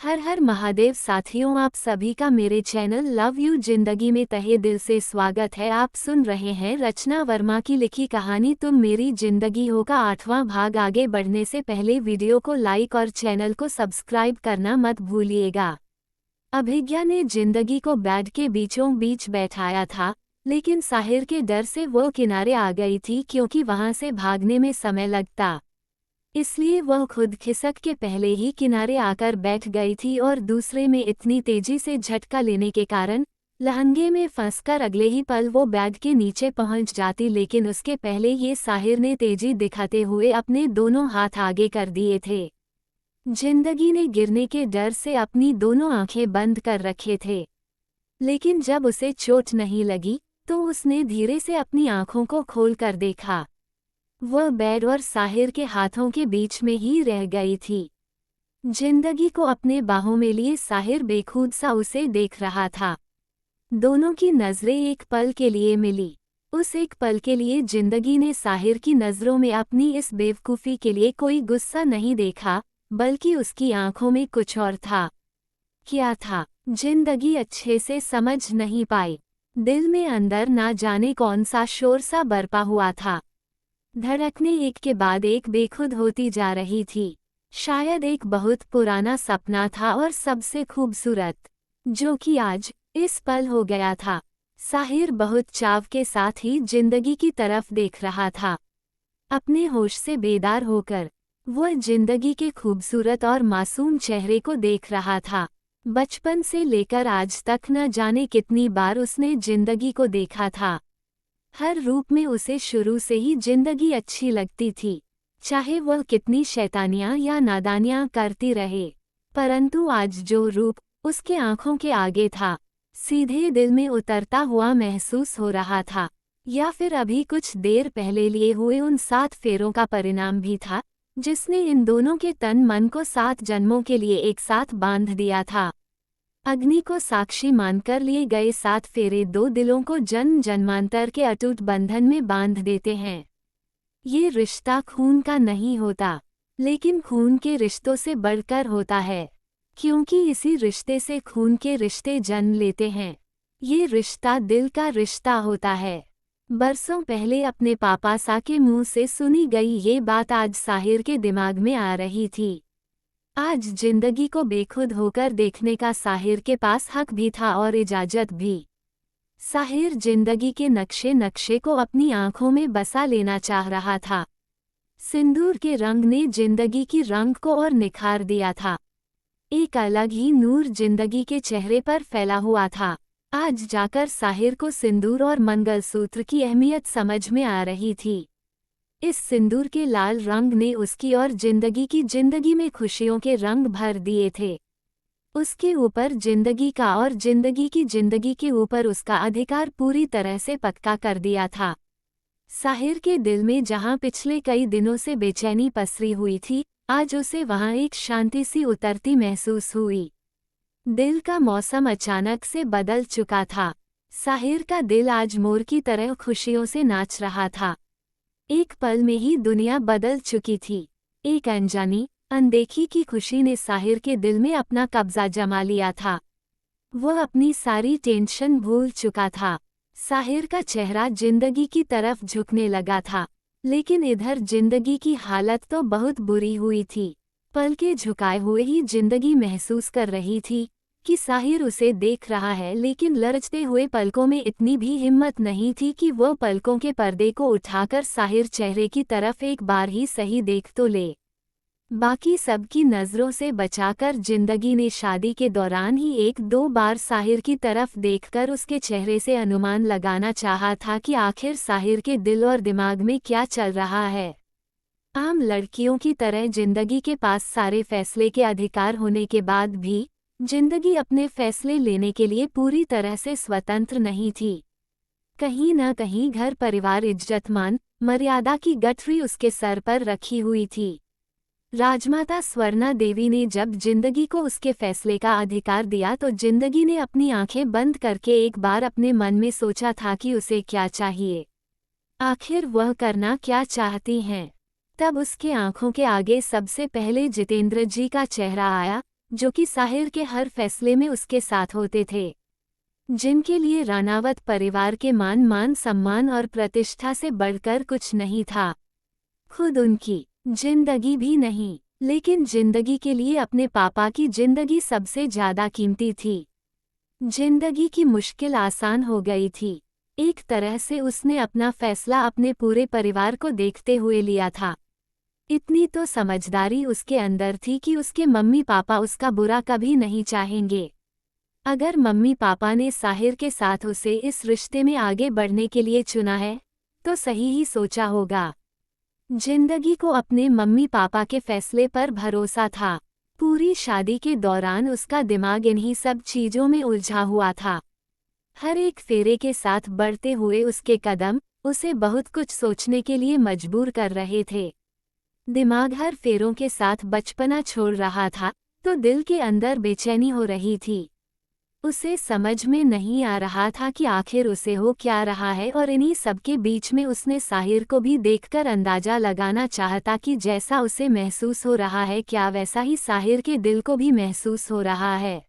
हर हर महादेव साथियों, आप सभी का मेरे चैनल लव यू जिंदगी में तहे दिल से स्वागत है। आप सुन रहे हैं रचना वर्मा की लिखी कहानी तुम मेरी जिंदगी हो का 8वां भाग। आगे बढ़ने से पहले वीडियो को लाइक और चैनल को सब्सक्राइब करना मत भूलिएगा। अभिज्ञा ने जिंदगी को बेड के बीचों बीच बैठाया था, लेकिन साहिर के डर से वो किनारे आ गई थी क्योंकि वहां से भागने में समय लगता। इसलिए वह खुद खिसक के पहले ही किनारे आकर बैठ गई थी और दूसरे में इतनी तेजी से झटका लेने के कारण लहंगे में फंसकर अगले ही पल वो बेड के नीचे पहुंच जाती। लेकिन उसके पहले ये साहिर ने तेजी दिखाते हुए अपने दोनों हाथ आगे कर दिए थे। जिंदगी ने गिरने के डर से अपनी दोनों आंखें बंद कर रखे थे, लेकिन जब उसे चोट नहीं लगी तो उसने धीरे से अपनी आंखों को खोलकर देखा। वह बेड और साहिर के हाथों के बीच में ही रह गई थी। जिंदगी को अपने बाहों में लिए साहिर बेखुद सा उसे देख रहा था। दोनों की नजरें एक पल के लिए मिली। उस एक पल के लिए जिंदगी ने साहिर की नजरों में अपनी इस बेवकूफ़ी के लिए कोई गुस्सा नहीं देखा, बल्कि उसकी आंखों में कुछ और था। क्या था, जिंदगी अच्छे से समझ नहीं पाई। दिल में अंदर ना जाने कौन सा शोर सा बरपा हुआ था। धड़कने एक के बाद एक बेखुद होती जा रही थी। शायद एक बहुत पुराना सपना था और सबसे खूबसूरत, जो कि आज इस पल हो गया था। साहिर बहुत चाव के साथ ही जिंदगी की तरफ देख रहा था। अपने होश से बेदार होकर वह जिंदगी के खूबसूरत और मासूम चेहरे को देख रहा था। बचपन से लेकर आज तक न जाने कितनी बार उसने जिंदगी को देखा था। हर रूप में उसे शुरू से ही जिंदगी अच्छी लगती थी, चाहे वह कितनी शैतानियां या नादानियां करती रहे। परंतु आज जो रूप उसके आंखों के आगे था, सीधे दिल में उतरता हुआ महसूस हो रहा था, या फिर अभी कुछ देर पहले लिए हुए उन 7 फेरों का परिणाम भी था, जिसने इन दोनों के तन मन को 7 जन्मों के लिए एक साथ बांध दिया था। अग्नि को साक्षी मानकर लिए गए 7 फेरे 2 दिलों को जन्म जन्मांतर के अटूट बंधन में बांध देते हैं। ये रिश्ता खून का नहीं होता, लेकिन खून के रिश्तों से बढ़कर होता है, क्योंकि इसी रिश्ते से खून के रिश्ते जन्म लेते हैं। ये रिश्ता दिल का रिश्ता होता है। बरसों पहले अपने पापा सा के मुंह से सुनी गई ये बात आज साहिर के दिमाग में आ रही थी। आज जिंदगी को बेखुद होकर देखने का साहिर के पास हक भी था और इजाजत भी। साहिर जिंदगी के नक्शे नक्शे को अपनी आंखों में बसा लेना चाह रहा था। सिंदूर के रंग ने जिंदगी की रंग को और निखार दिया था। एक अलग ही नूर जिंदगी के चेहरे पर फैला हुआ था। आज जाकर साहिर को सिंदूर और मंगलसूत्र की अहमियत समझ में आ रही थी। इस सिंदूर के लाल रंग ने उसकी और जिंदगी में खुशियों के रंग भर दिए थे। उसके ऊपर जिंदगी का और जिंदगी के ऊपर उसका अधिकार पूरी तरह से पक्का कर दिया था। साहिर के दिल में जहां पिछले कई दिनों से बेचैनी पसरी हुई थी, आज उसे वहां एक शांति सी उतरती महसूस हुई। दिल का मौसम अचानक से बदल चुका था। साहिर का दिल आज मोर की तरह खुशियों से नाच रहा था। एक पल में ही दुनिया बदल चुकी थी। एक अनजानी, अनदेखी की खुशी ने साहिर के दिल में अपना कब्जा जमा लिया था। वह अपनी सारी टेंशन भूल चुका था। साहिर का चेहरा जिंदगी की तरफ झुकने लगा था, लेकिन इधर जिंदगी की हालत तो बहुत बुरी हुई थी। पल के झुकाए हुए ही जिंदगी महसूस कर रही थी कि साहिर उसे देख रहा है, लेकिन लरचते हुए पलकों में इतनी भी हिम्मत नहीं थी कि वह पलकों के पर्दे को उठाकर साहिर चेहरे की तरफ एक बार ही सही देख तो ले। बाकी सबकी नज़रों से बचाकर जिंदगी ने शादी के दौरान ही 1-2 बार साहिर की तरफ देखकर उसके चेहरे से अनुमान लगाना चाहा था कि आखिर साहिर के दिल और दिमाग में क्या चल रहा है। आम लड़कियों की तरह जिंदगी के पास सारे फैसले के अधिकार होने के बाद भी जिंदगी अपने फैसले लेने के लिए पूरी तरह से स्वतंत्र नहीं थी। कहीं न कहीं घर परिवार इज्जत-मान मर्यादा की गठरी उसके सर पर रखी हुई थी। राजमाता स्वर्णा देवी ने जब जिंदगी को उसके फैसले का अधिकार दिया तो जिंदगी ने अपनी आंखें बंद करके एक बार अपने मन में सोचा था कि उसे क्या चाहिए, आखिर वह करना क्या चाहती हैं। तब उसके आंखों के आगे सबसे पहले जितेंद्र जी का चेहरा आया, जो कि साहिर के हर फैसले में उसके साथ होते थे, जिनके लिए रानावत परिवार के मान सम्मान और प्रतिष्ठा से बढ़कर कुछ नहीं था। खुद उनकी जिंदगी भी नहीं, लेकिन जिंदगी के लिए अपने पापा की जिंदगी सबसे ज्यादा कीमती थी। जिंदगी की मुश्किल आसान हो गई थी। एक तरह से उसने अपना फैसला अपने पूरे परिवार को देखते हुए लिया था। इतनी तो समझदारी उसके अंदर थी कि उसके मम्मी पापा उसका बुरा कभी नहीं चाहेंगे। अगर मम्मी पापा ने साहिर के साथ उसे इस रिश्ते में आगे बढ़ने के लिए चुना है, तो सही ही सोचा होगा। जिंदगी को अपने मम्मी पापा के फैसले पर भरोसा था। पूरी शादी के दौरान उसका दिमाग इन्हीं सब चीजों में उलझा हुआ था। हर एक फेरे के साथ बढ़ते हुए उसके कदम उसे बहुत कुछ सोचने के लिए मजबूर कर रहे थे। दिमाग हर फेरों के साथ बचपना छोड़ रहा था, तो दिल के अंदर बेचैनी हो रही थी। उसे समझ में नहीं आ रहा था कि आखिर उसे हो क्या रहा है, और इन्हीं सबके बीच में उसने साहिर को भी देखकर अंदाजा लगाना चाहता कि जैसा उसे महसूस हो रहा है क्या वैसा ही साहिर के दिल को भी महसूस हो रहा है।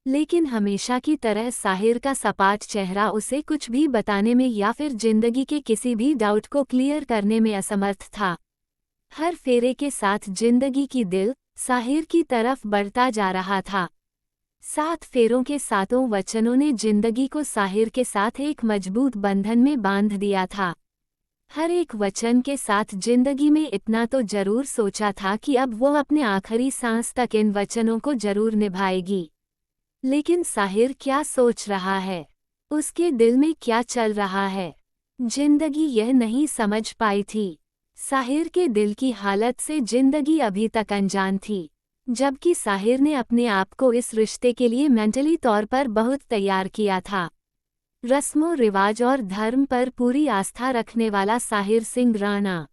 लेकिन हमेशा की तरह साहिर का सपाट चेहरा उसे कुछ भी बताने में या फिर जिंदगी के किसी भी डाउट को क्लियर करने में असमर्थ था। हर फेरे के साथ जिंदगी की दिल साहिर की तरफ बढ़ता जा रहा था। 7 फेरों के 7 वचनों ने जिंदगी को साहिर के साथ एक मजबूत बंधन में बांध दिया था। हर एक वचन के साथ जिंदगी में इतना तो जरूर सोचा था कि अब वो अपने आखिरी सांस तक इन वचनों को जरूर निभाएगी। लेकिन साहिर क्या सोच रहा है, उसके दिल में क्या चल रहा है, जिंदगी यह नहीं समझ पाई थी। साहिर के दिल की हालत से जिंदगी अभी तक अनजान थी, जबकि साहिर ने अपने आप को इस रिश्ते के लिए मेंटली तौर पर बहुत तैयार किया था। रस्मों रिवाज और धर्म पर पूरी आस्था रखने वाला साहिर सिंह राणा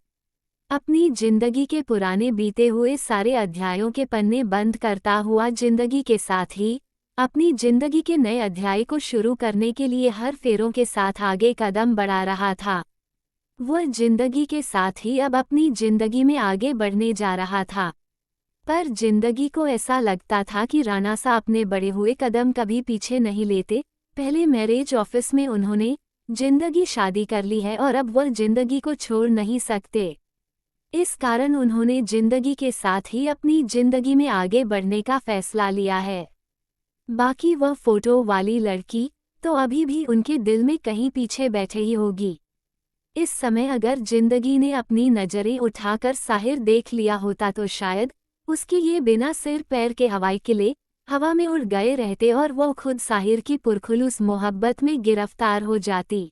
अपनी जिंदगी के पुराने बीते हुए सारे अध्यायों के पन्ने बंद करता हुआ जिंदगी के साथ ही अपनी जिंदगी के नए अध्याय को शुरू करने के लिए हर फेरों के साथ आगे कदम बढ़ा रहा था। वह जिंदगी के साथ ही अब अपनी जिंदगी में आगे बढ़ने जा रहा था। पर जिंदगी को ऐसा लगता था कि राणा सा अपने बढ़े हुए कदम कभी पीछे नहीं लेते। पहले मैरिज ऑफिस में उन्होंने जिंदगी शादी कर ली है और अब वह जिंदगी को छोड़ नहीं सकते। इस कारण उन्होंने जिंदगी के साथ ही अपनी जिंदगी में आगे बढ़ने का फैसला लिया है। बाकी वह फोटो वाली लड़की तो अभी भी उनके दिल में कहीं पीछे बैठे ही होगी। इस समय अगर जिंदगी ने अपनी नजरें उठाकर साहिर देख लिया होता तो शायद उसके ये बिना सिर पैर के हवाई किले हवा में उड़ गए रहते और वो खुद साहिर की पुरखुलूस मोहब्बत में गिरफ्तार हो जाती।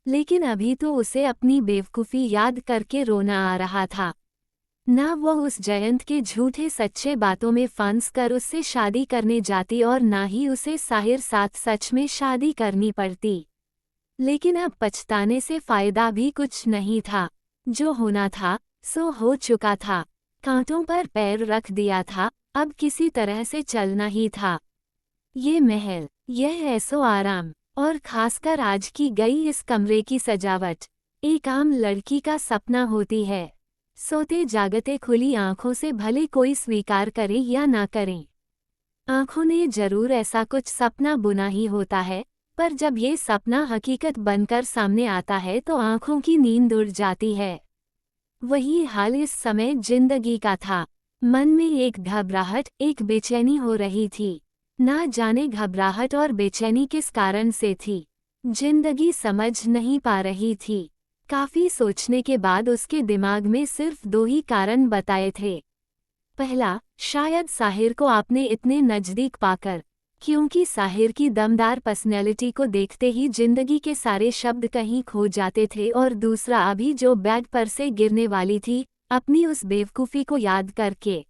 लेकिन अभी तो उसे अपनी बेवकूफ़ी याद करके रोना आ रहा था। ना वह उस जयंत के झूठे सच्चे बातों में फंस कर उससे शादी करने जाती और ना ही उसे साहिर साथ सच में शादी करनी पड़ती। लेकिन अब पछताने से फायदा भी कुछ नहीं था। जो होना था सो हो चुका था। कांटों पर पैर रख दिया था, अब किसी तरह से चलना ही था। ये महल, यह ऐसो आराम, और खासकर आज की गई इस कमरे की सजावट एक आम लड़की का सपना होती है। सोते जागते खुली आंखों से भले कोई स्वीकार करे या ना करे, आंखों ने जरूर ऐसा कुछ सपना बुना ही होता है। पर जब ये सपना हकीकत बनकर सामने आता है तो आंखों की नींद उड़ जाती है। वही हाल इस समय जिंदगी का था। मन में एक घबराहट, एक बेचैनी हो रही थी। ना जाने घबराहट और बेचैनी किस कारण से थी, जिंदगी समझ नहीं पा रही थी। काफी सोचने के बाद उसके दिमाग में सिर्फ 2 ही कारण बताए थे। पहला, शायद साहिर को आपने इतने नज़दीक पाकर, क्योंकि साहिर की दमदार पर्सनैलिटी को देखते ही जिंदगी के सारे शब्द कहीं खो जाते थे। और दूसरा, अभी जो बेड पर से गिरने वाली थी अपनी उस बेवकूफ़ी को याद करके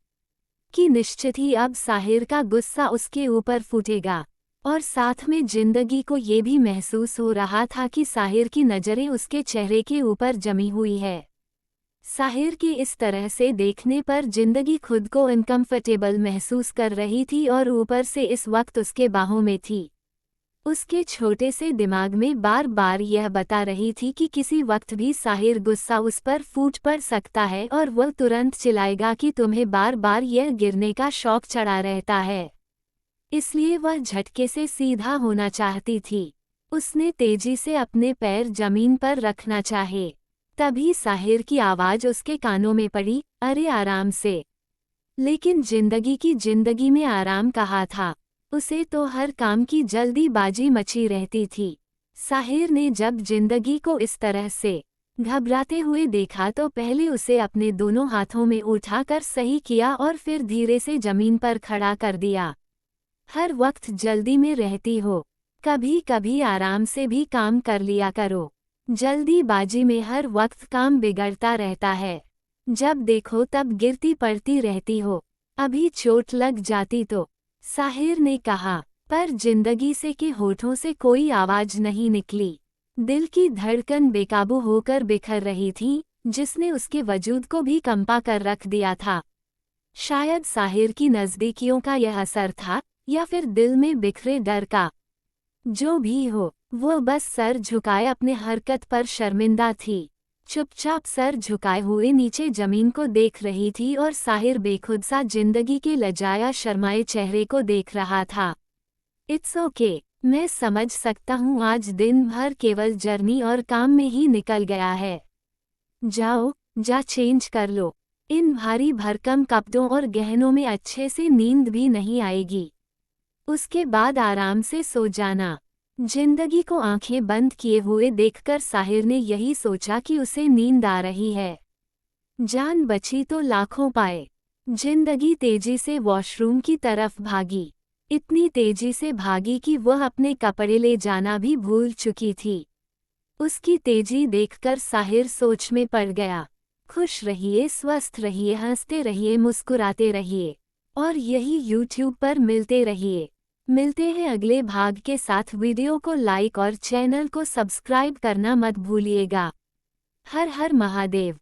कि निश्चित ही अब साहिर का गुस्सा उसके ऊपर फूटेगा। और साथ में जिंदगी को ये भी महसूस हो रहा था कि साहिर की नज़रें उसके चेहरे के ऊपर जमी हुई है। साहिर के इस तरह से देखने पर जिंदगी खुद को अनकंफर्टेबल महसूस कर रही थी और ऊपर से इस वक्त उसके बाहों में थी। उसके छोटे से दिमाग में बार बार यह बता रही थी कि किसी वक्त भी साहिर गुस्सा उस पर फूट पड़ सकता है और वह तुरंत चिल्लाएगा कि तुम्हें बार बार यह गिरने का शौक चढ़ा रहता है। इसलिए वह झटके से सीधा होना चाहती थी। उसने तेजी से अपने पैर जमीन पर रखना चाहे। तभी साहिर की आवाज उसके कानों में पड़ी, अरे आराम से। लेकिन जिंदगी में आराम कहाँ था। उसे तो हर काम की जल्दीबाजी मची रहती थी। साहिर ने जब जिंदगी को इस तरह से घबराते हुए देखा तो पहले उसे अपने दोनों हाथों में उठाकर सही किया और फिर धीरे से जमीन पर खड़ा कर दिया। हर वक्त जल्दी में रहती हो, कभी कभी आराम से भी काम कर लिया करो। जल्दीबाजी में हर वक्त काम बिगड़ता रहता है। जब देखो तब गिरती पड़ती रहती हो, अभी चोट लग जाती तो। साहिर ने कहा, पर जिंदगी से के होठों से कोई आवाज नहीं निकली। दिल की धड़कन बेकाबू होकर बिखर रही थी, जिसने उसके वजूद को भी कंपा कर रख दिया था। शायद साहिर की नज़दीकियों का यह असर था, या फिर दिल में बिखरे डर का। जो भी हो, वो बस सर झुकाए अपने हरकत पर शर्मिंदा थी। चुपचाप सर झुकाए हुए नीचे जमीन को देख रही थी और साहिर बेखुद सा जिंदगी के लजाया शर्माए चेहरे को देख रहा था। इट्स ओके, मैं समझ सकता हूँ आज दिन भर केवल जर्नी और काम में ही निकल गया है। जाओ, जा चेंज कर लो। इन भारी भरकम कपड़ों और गहनों में अच्छे से नींद भी नहीं आएगी। उसके बाद आराम से सो जाना। जिंदगी को आंखें बंद किए हुए देखकर साहिर ने यही सोचा कि उसे नींद आ रही है। जान बची तो लाखों पाए। जिंदगी तेजी से वॉशरूम की तरफ भागी। इतनी तेजी से भागी कि वह अपने कपड़े ले जाना भी भूल चुकी थी। उसकी तेजी देखकर साहिर सोच में पड़ गया। खुश रहिए, स्वस्थ रहिए, हंसते रहिए, मुस्कुराते रहिए और यही YouTube पर मिलते रहिए। मिलते हैं अगले भाग के साथ। वीडियो को लाइक और चैनल को सब्सक्राइब करना मत भूलिएगा। हर हर महादेव।